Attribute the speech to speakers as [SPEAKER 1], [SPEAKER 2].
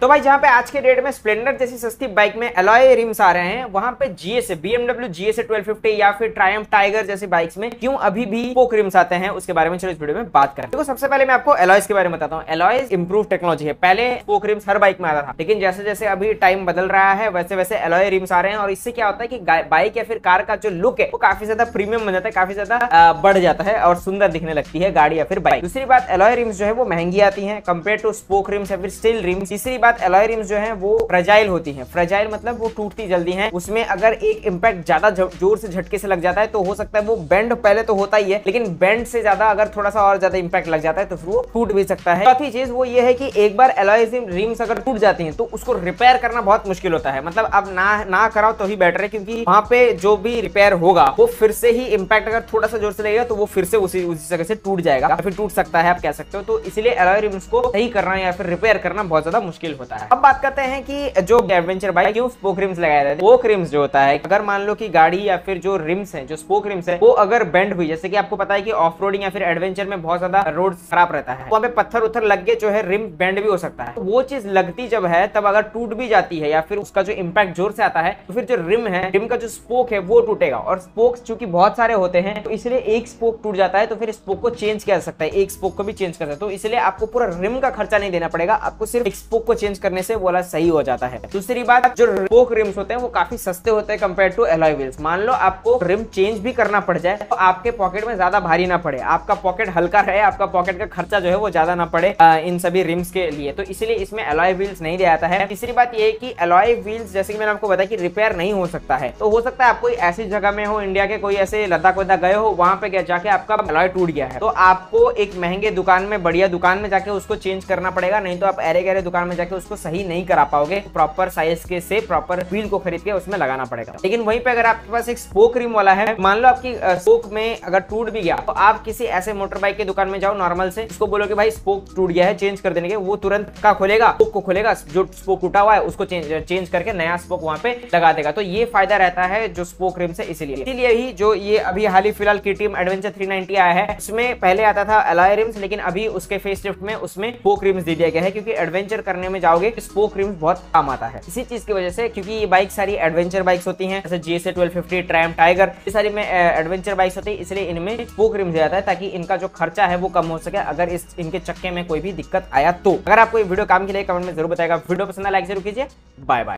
[SPEAKER 1] तो भाई जहाँ पे आज के डेट में स्प्लेंडर जैसी सस्ती बाइक में एलॉय रिम्स आ रहे हैं, वहां पे जीएसए BMW GSA 1250 या फिर ट्रायम्फ टाइगर जैसी बाइक्स में क्यों अभी भी स्पोक रिम्स आते हैं, उसके बारे में चलो इस वीडियो में बात करें। देखो सबसे पहले मैं आपको एलॉयज के बारे में बताता हूँ। एलॉयज इंप्रूव टेक्नोलॉजी है। पहले स्पोक रिम्स हर बाइक में आता था, लेकिन जैसे जैसे अभी टाइम बदल रहा है वैसे वैसे एलॉय रिम्स आ रहे हैं, और इससे क्या होता है कि बाइक या फिर कार का जो लुक है वो काफी ज्यादा प्रीमियम बन जाता है, काफी ज्यादा बढ़ जाता है और सुंदर दिखने लगती है गाड़ी या फिर बाइक। दूसरी बात, एलॉय रिम्स जो है वो महंगी आती है कंपेयर टू स्पोक रिम्स या फिर स्टील रिम्स। तीसरी बात, एलॉय रिम्स जो है वो फ्रेजाइल होती है। फ्रेजाइल मतलब वो टूटती जल्दी है, उसमें अगर एक इंपैक्ट ज्यादा जोर से झटके से लग जाता है तो हो सकता है वो बेंड पहले तो होता ही है, लेकिन बेंड से ज्यादा अगर थोड़ा सा और ज्यादा इंपैक्ट लग जाता है तो फिर वो टूट भी सकता है। चौथी चीज वो ये है कि एक बार एलॉय रिम्स अगर टूट जाती हैं तो उसको रिपेयर करना बहुत मुश्किल होता है। मतलब अब ना कराओ तो ही बेटर है, क्योंकि वहां पे जो भी रिपेयर होगा वो फिर से ही इंपैक्ट अगर थोड़ा सा जोर से लगेगा तो वो फिर से उसी जगह से टूट जाएगा या फिर टूट सकता है, आप कह सकते हो। तो इसलिए एलॉय रिम्स को सही करना या फिर रिपेयर करना बहुत ज्यादा मुश्किल होता है। अब बात करते हैं कि जो एडवेंचर बाइक क्यों स्पोक रिम्स लगाए जाते हैं। स्पोक रिम्स जो होता है, अगर मान लो कि गाड़ी या फिर जो रिम्स है, जो स्पोक रिम्स है, वो अगर बेंड हुई, जैसे कि आपको पता है कि ऑफ रोडिंग या फिर एडवेंचर में बहुत ज्यादा रोड खराब रहता है, वहां पे पत्थर उत्थर लग के जो है रिम बेंड भी हो सकता है। तो वो चीज लगती जब है तब अगर टूट भी जाती है या फिर उसका जो इंपैक्ट जोर से आता है तो फिर जो रिम है, रिम का जो स्पोक है वो टूटेगा। और स्पोक्स चूंकि बहुत सारे होते हैं तो इसलिए एक स्पोक टूट जाता है तो फिर स्पोक को चेंज किया जा सकता है, एक स्पोक को भी चेंज कर सकते हो। तो इसलिए आपको पूरा रिम का खर्चा नहीं देना पड़ेगा, आपको सिर्फ एक स्पोक को चेंज करने से वाला सही हो जाता है। दूसरी बात, जो स्पोक रिम्स होते हैं वो काफी सस्ते होते हैं कंपेयर टू एलॉय व्हील्स। मान लो आपको रिम चेंज भी करना पड़ जाए तो आपके पॉकेट में ज्यादा भारी ना पड़े, आपका पॉकेट हल्का रहे, आपका पॉकेट का खर्चा जो है वो ज्यादा ना पड़े इन सभी रिम्स के लिए, तो इसलिए इसमें एलॉय व्हील्स नहीं दिया जाता है। तीसरी बात ये है कि एलॉय व्हील्स जैसे कि मैंने आपको बताया कि रिपेयर नहीं हो सकता है। तो हो सकता है आप कोई ऐसी जगह में हो, इंडिया के कोई ऐसे लद्दाख वद्दाख गए हो, वहां पे जाके आपका एलॉय टूट गया है तो आपको एक महंगे दुकान में, बढ़िया दुकान में जाके उसको चेंज करना पड़ेगा, नहीं तो आप अरे गहरे दुकान में जाके उसको सही नहीं करा पाओगे। प्रॉपर साइज के से प्रॉपर व्हील को खरीद के उसमें लगाना पड़ेगा। लेकिन वहीं पे अगर आपके पास एक स्पोक रिम वाला है, मान लो आपकी स्पोक में अगर टूट भी गया तो आप किसी ऐसे मोटर बाइक की दुकान में जाओ नॉर्मल से, उसको बोलो कि भाई स्पोक टूट गया है चेंज कर देने के, वो तुरंत का खोलेगा, स्पोक को खोलेगा, जो स्पोक टूटा हुआ है उसको चेंज करके नया स्पोक वहां पे लगा देगा। तो ये फायदा रहता है जो स्पोक रिम से। इसीलिए ही जो ये अभी हाल ही फिलहाल KTM एडवेंचर 390 आया है, उसमें पहले आता था एलॉय रिम्स, लेकिन अभी उसके फेसलिफ्ट में उसमें स्पोक रिम्स दे दिया गया है, क्योंकि एडवेंचर करने में जाओगे स्पोक रिम्स बहुत काम आता है। इसी चीज की वजह से, क्योंकि ये बाइक सारी एडवेंचर बाइक्स होती हैं, जैसे GSA 1250, ट्रायम्फ टाइगर, ये सारी में एडवेंचर बाइक्स होती है, इसलिए इनमें स्पोक रिम्स दिया जाता है ताकि इनका जो खर्चा है वो कम हो सके अगर इनके चक्के में कोई भी दिक्कत आया तो। अगर आपको ये वीडियो काम के लिए कमेंट में जरूर बताएगा। वीडियो पसंद आया लाइक जरूर कीजिए। Bye bye.